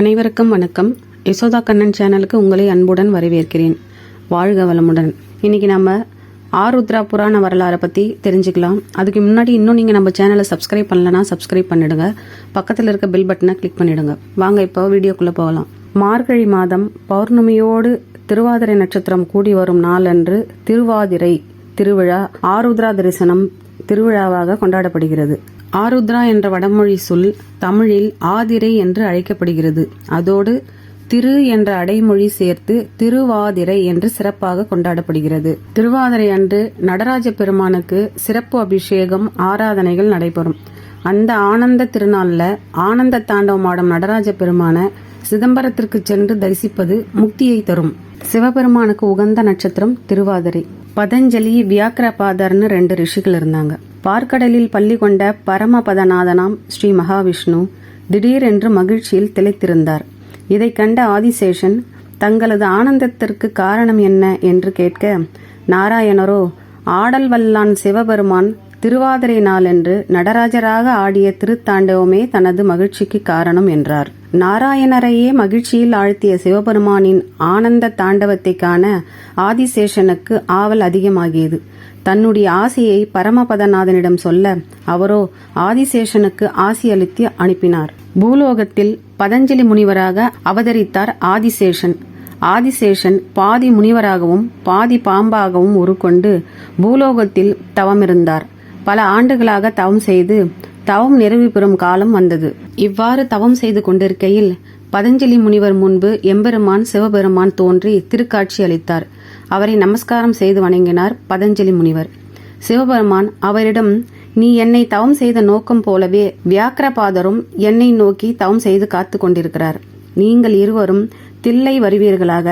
அனைவருக்கும் வணக்கம். யசோதா கண்ணன் சேனலுக்கு உங்களை அன்புடன் வரவேற்கிறேன். வாழ்க வளமுடன். இன்னைக்கு நம்ம ஆருத்ரா புராண வரலாறை பற்றி தெரிஞ்சுக்கலாம். அதுக்கு முன்னாடி இன்னும் நீங்கள் நம்ம சேனலை சப்ஸ்கிரைப் பண்ணலன்னா சப்ஸ்கிரைப் பண்ணிடுங்க. பக்கத்தில் இருக்க பெல் பட்டனை கிளிக் பண்ணிடுங்க. வாங்க இப்போ வீடியோக்குள்ளே போகலாம். மார்கழி மாதம் பௌர்ணமியோடு திருவாதிரை நட்சத்திரம் கூடி வரும் நாளன்று திருவாதிரை திருவிழா ஆருத்ரா தரிசனம் திருவிழாவாக கொண்டாடப்படுகிறது. ஆருத்ரா என்ற வடமொழி சொல் தமிழில் ஆதிரை என்று அழைக்கப்படுகிறது. அதோடு திரு என்ற அடைமொழி சேர்த்து திருவாதிரை என்று சிறப்பாக கொண்டாடப்படுகிறது. திருவாதிரை அன்று நடராஜ பெருமானுக்கு சிறப்பு அபிஷேகம் ஆராதனைகள் நடைபெறும். அந்த ஆனந்த திருநாள்ல ஆனந்த தாண்டவமாடும் நடராஜ பெருமான சிதம்பரத்திற்கு சென்று தரிசிப்பது முக்தியை தரும். சிவபெருமானுக்கு உகந்த நட்சத்திரம் திருவாதிரை. பதஞ்சலி வியாக்கிரபாதர்னு 2 ரிஷிகள் இருந்தாங்க. பார்க்கடலில் பள்ளி கொண்ட பரமபதநாதனாம் ஸ்ரீ மகாவிஷ்ணு திடீரென்று மகிழ்ச்சியில் திளைத்திருந்தார். இதை கண்ட ஆதிசேஷன் தங்களது ஆனந்தத்திற்கு காரணம் என்ன என்று கேட்க, நாராயணரோ ஆடல் வல்லான் சிவபெருமான் திருவாதிரை நாளன்று நடராஜராக ஆடிய திருத்தாண்டவமே தனது மகிழ்ச்சிக்கு காரணம் என்றார். நாராயணரையே மகிழ்ச்சியில் ஆழ்த்திய சிவபெருமானின் ஆனந்த தாண்டவத்தை காண ஆதிசேஷனுக்கு ஆவல் அதிகமாகியது. தன்னுடைய ஆசையை பரமபதநாதனிடம் சொல்ல அவரோ ஆதிசேஷனுக்கு ஆசி அளித்து அனுப்பினார். பூலோகத்தில் பதஞ்சலி முனிவராக அவதரித்தார் ஆதிசேஷன். ஆதிசேஷன் பாதி முனிவராகவும் பாதி பாம்பாகவும் உருக்கொண்டு பூலோகத்தில் தவமிருந்தார். பல ஆண்டுகளாக தவம் செய்து தவம் நிறைவு பெறும் காலம் வந்தது. இவ்வாறு தவம் செய்து கொண்டிருக்கையில் பதஞ்சலி முனிவர் முன்பு எம்பெருமான் சிவபெருமான் தோன்றி திருக்காட்சி அளித்தார். அவரை நமஸ்காரம் செய்து வணங்கினார் பதஞ்சலி முனிவர். சிவபெருமான் அவரிடம், நீ என்னை தவம் செய்த நோக்கம் போலவே வியாக்கிரபாதரும் என்னை நோக்கி தவம் செய்து காத்து கொண்டிருக்கிறார். நீங்கள் இருவரும் தில்லை வருவீர்களாக.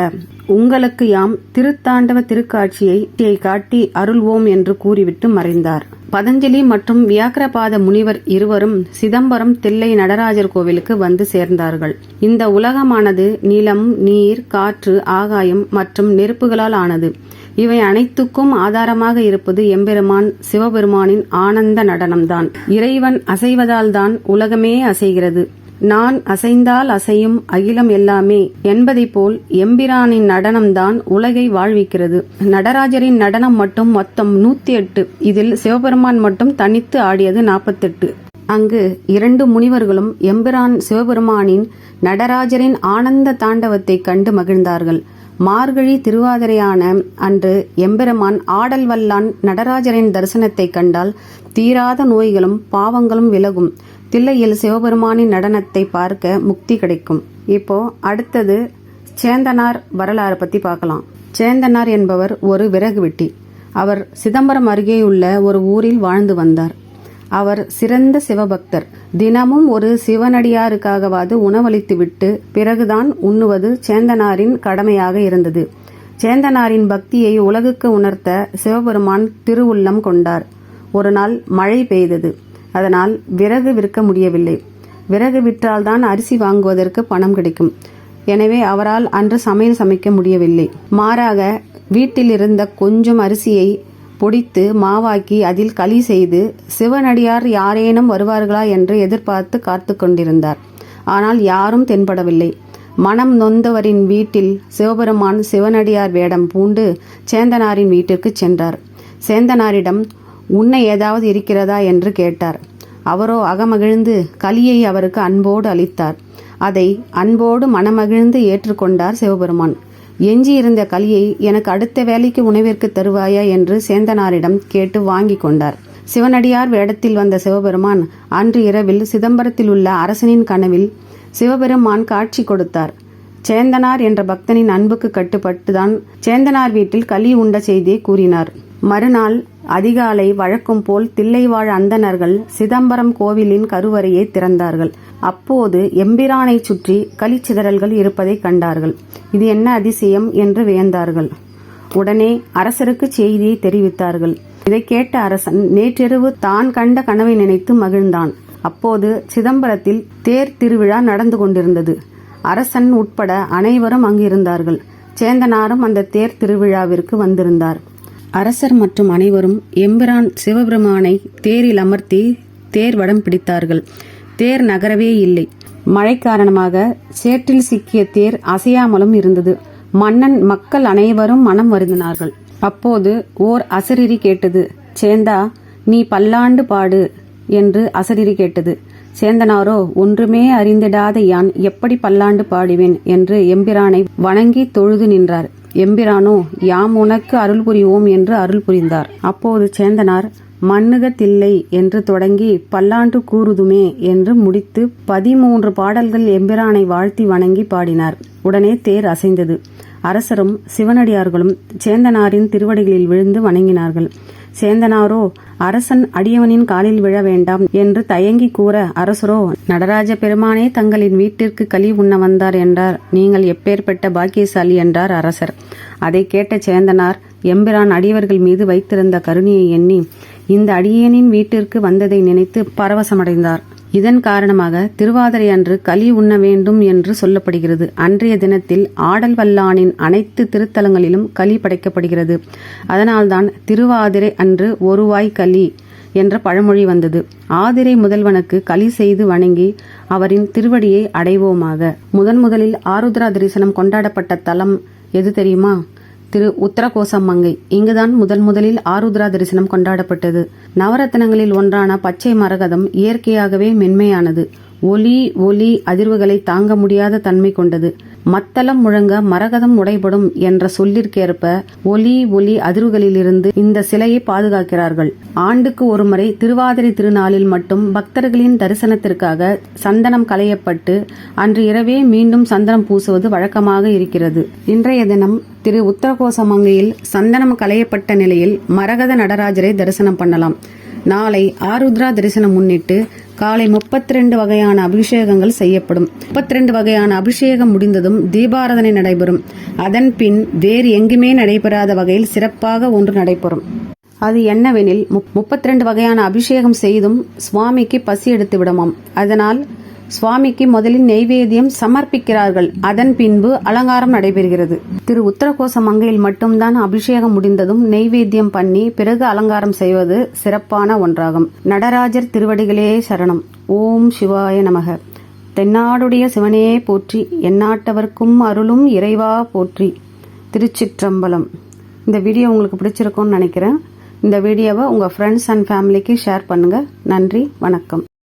உங்களுக்கு யாம் திருத்தாண்டவ திருக்காட்சியை காட்டி அருள்வோம் என்று கூறிவிட்டு மறைந்தார். பதஞ்சலி மற்றும் வியாக்கிரபாத முனிவர் இருவரும் சிதம்பரம் தில்லை நடராஜர் கோவிலுக்கு வந்து சேர்ந்தார்கள். இந்த உலகமானது நிலம், நீர், காற்று, ஆகாயம் மற்றும் நெருப்புகளால் ஆனது. இவை அனைத்துக்கும் ஆதாரமாக இருப்பது எம்பெருமான் சிவபெருமானின் ஆனந்த நடனம்தான். இறைவன் அசைவதால் தான் உலகமே அசைகிறது. நான் அசைந்தால் அசையும் அகிலம் எல்லாமே என்பதை போல் எம்பிரானின் நடனம்தான் உலகை வாழ்விக்கிறது. நடராஜரின் நடனம் மட்டும் மொத்தம் 108. இதில் சிவபெருமான் மட்டும் தனித்து ஆடியது 48. அங்கு 2 முனிவர்களும் எம்பிரான் சிவபெருமானின் நடராஜரின் ஆனந்த தாண்டவத்தை கண்டு மகிழ்ந்தார்கள். மார்கழி திருவாதிரையான அன்று எம்பெருமான் ஆடல் வல்லான் நடராஜரின் தரிசனத்தை கண்டால் தீராத நோய்களும் பாவங்களும் விலகும். தில்லையில் சிவபெருமானின் நடனத்தை பார்க்க முக்தி கிடைக்கும். இப்போ அடுத்தது சேந்தனார் வரலாறு பத்தி பார்க்கலாம். சேந்தனார் என்பவர் ஒரு விறகு வெட்டி. அவர் சிதம்பரம் அருகேயுள்ள ஒரு ஊரில் வாழ்ந்து வந்தார். அவர் சிறந்த சிவபக்தர். தினமும் ஒரு சிவனடியாருக்காகவாது உணவளித்துவிட்டு பிறகுதான் உண்ணுவது சேந்தனாரின் கடமையாக இருந்தது. சேந்தனாரின் பக்தியை உலகுக்கு உணர்த்த சிவபெருமான் திருவுள்ளம் கொண்டார். ஒரு நாள் மழை பெய்தது. அதனால் விறகு விற்க முடியவில்லை. விறகு விற்றால்தான் அரிசி வாங்குவதற்கு பணம் கிடைக்கும். எனவே அவரால் அன்று சமையல் சமைக்க முடியவில்லை. மாறாக வீட்டில் இருந்த கொஞ்சம் அரிசியை பொடித்து மாவாக்கி அதில் களி செய்து சிவனடியார் யாரேனும் வருவார்களா என்று எதிர்பார்த்து காத்து கொண்டிருந்தார். ஆனால் யாரும் தென்படவில்லை. மனம் நொந்தவரின் வீட்டில் சிவபெருமான் சிவனடியார் வேடம் பூண்டு சேந்தனாரின் வீட்டிற்கு சென்றார். சேந்தனாரிடம் உண்ண ஏதாவது இருக்கிறதா என்று கேட்டார். அவரோ அகமகிழ்ந்து களியை அவருக்கு அன்போடு அளித்தார். அதை அன்போடு மனமகிழ்ந்து ஏற்றுக்கொண்டார் சிவபெருமான். எஞ்சி இருந்த களியை எனக்கு அடுத்த வேலைக்கு உணவிற்கு தருவாயா என்று சேந்தனாரிடம் கேட்டு வாங்கி கொண்டார். சிவனடியார் வேடத்தில் வந்த சிவபெருமான் அன்று இரவில் சிதம்பரத்தில் உள்ள அரசனின் கனவில் சிவபெருமான் காட்சி கொடுத்தார். சேந்தனார் என்ற பக்தனின் அன்புக்கு கட்டுப்பட்டுதான் சேந்தனார் வீட்டில் களி உண்ட செய்தியை கூறினார். மறுநாள் அதிகாலை வழக்கம் போல் தில்லை வாழ் அந்தணர்கள் சிதம்பரம் கோவிலின் கருவறையை திறந்தார்கள். அப்போது எம்பிரானை சுற்றி களிச்சிதறல்கள் இருப்பதை கண்டார்கள். இது என்ன அதிசயம் என்று வியந்தார்கள். உடனே அரசருக்கு செய்தியை தெரிவித்தார்கள். இதை கேட்ட அரசன் நேற்றிரவு தான் கண்ட கனவை நினைத்து மகிழ்ந்தான். அப்போது சிதம்பரத்தில் தேர் திருவிழா நடந்து கொண்டிருந்தது. அரசன் உட்பட அனைவரும் அங்கு இருந்தார்கள். சேந்தனாரும் அந்த தேர் திருவிழாவிற்கு வந்திருந்தார். அரசர் மற்றும் அனைவரும் எம்பிரான் சிவபெருமானை தேரில் அமர்த்தி தேர் வடம் பிடித்தார்கள். தேர் நகரவே இல்லை. மழை காரணமாக சேற்றில் சிக்கிய தேர் அசையாமலும் இருந்தது. மன்னன் மக்கள் அனைவரும் மனம் வருந்தினார்கள். அப்போது ஓர் அசரீரி கேட்டது. சேந்தா, நீ பல்லாண்டு பாடு என்று அசரீரி கேட்டது. சேந்தனாரோ, ஒன்றுமே அறிந்திடாத யான் எப்படி பல்லாண்டு பாடுவேன் என்று எம்பிரானை வணங்கி தொழுது நின்றார். எம்பிரானோ, யாம் உனக்கு அருள் புரிவோம் என்று அருள் புரிந்தார். அப்போது சேந்தனார் மண்ணுகத்தில்லை என்று தொடங்கி பல்லாண்டு கூறுதுமே என்று முடித்து 13 பாடல்கள் எம்பிரானை வாழ்த்தி வணங்கி பாடினார். உடனே தேர் அசைந்தது. அரசரும் சிவனடியார்களும் சேந்தனாரின் திருவடிகளில் விழுந்து வணங்கினார்கள். சேந்தனாரோ, அரசன் அடியவனின் காலில் விழ வேண்டாம் என்று தயங்கி கூற, அரசரோ, நடராஜ பெருமானே தங்களின் வீட்டிற்கு களி உண்ண வந்தார் என்றார். நீங்கள் எப்பேற்பட்ட பாக்கியசாலி என்றார் அரசர். அதை கேட்ட சேந்தனார் எம்பிரான் அடியவர்கள் மீது வைத்திருந்த கருணையை எண்ணி இந்த அடியேனின் வீட்டிற்கு வந்ததை நினைத்து பரவசமடைந்தார். இதன் காரணமாக திருவாதிரை அன்று களி உண்ண வேண்டும் என்று சொல்லப்படுகிறது. அன்றைய தினத்தில் ஆடல் வல்லானின் அனைத்து திருத்தலங்களிலும் களி படைக்கப்படுகிறது. அதனால்தான் திருவாதிரை அன்று ஒருவாய் களி என்ற பழமொழி வந்தது. ஆதிரை முதல்வனுக்கு களி செய்து வணங்கி அவரின் திருவடியை அடைவோமாக. முதலில் ஆருத்ரா தரிசனம் கொண்டாடப்பட்ட தலம் எது தெரியுமா? திரு உத்தரகோசமங்கை. இங்குதான் முதலில் ஆருத்ரா தரிசனம் கொண்டாடப்பட்டது. நவரத்னங்களில் ஒன்றான பச்சை மரகதம் இயற்கையாகவே மென்மையானது. ஒலி அதிர்வுகளை தாங்க முடியாத தன்மை கொண்டது. மத்தளம் முழங்க மரகதம் உடைபடும் என்ற சொல்லிற்கேற்ப ஒலி அதிர்வுகளிலிருந்து இந்த சிலையை பாதுகாக்கிறார்கள். ஆண்டுக்கு ஒருமுறை திருவாதிரை திருநாளில் மட்டும் பக்தர்களின் தரிசனத்திற்காக சந்தனம் களையப்பட்டு அன்று இரவே மீண்டும் சந்தனம் பூசுவது வழக்கமாக இருக்கிறது. இன்றைய தினம் திரு உத்தரகோசமங்கையில் சந்தனம் களையப்பட்ட நிலையில் மரகத நடராஜரை தரிசனம் பண்ணலாம். நாளை ஆருத்ரா தரிசனம் முன்னிட்டு காலை 32 வகையான அபிஷேகங்கள் செய்யப்படும். 32 வகையான அபிஷேகம் முடிந்ததும் தீபாராதனை நடைபெறும். அதன் பின் வேறு எங்குமே நடைபெறாத வகையில் சிறப்பாக ஒன்று நடைபெறும். அது என்னவெனில் 32 வகையான அபிஷேகம் செய்தும் சுவாமிக்கு பசி எடுத்து விடுமாம். அதனால் சுவாமிக்கு முதலில் நெய்வேத்தியம் சமர்ப்பிக்கிறார்கள். அதன் பின்பு அலங்காரம் நடைபெறுகிறது. திரு உத்தரகோசமங்கையில் மட்டும்தான் அபிஷேகம் முடிந்ததும் நெய்வேத்தியம் பண்ணி பிறகு அலங்காரம் செய்வது சிறப்பான ஒன்றாகும். நடராஜர் திருவடிகளே சரணம். ஓம் சிவாய நமக. தென்னாடுடைய சிவனே போற்றி, எந்நாட்டவர்க்கும் அருளும் இறைவா போற்றி. திருச்சிற்றம்பலம். இந்த வீடியோ உங்களுக்கு பிடிச்சிருக்கும்னு நினைக்கிறேன். இந்த வீடியோவை உங்கள் ஃப்ரெண்ட்ஸ் அண்ட் ஃபேமிலிக்கு ஷேர் பண்ணுங்க. நன்றி, வணக்கம்.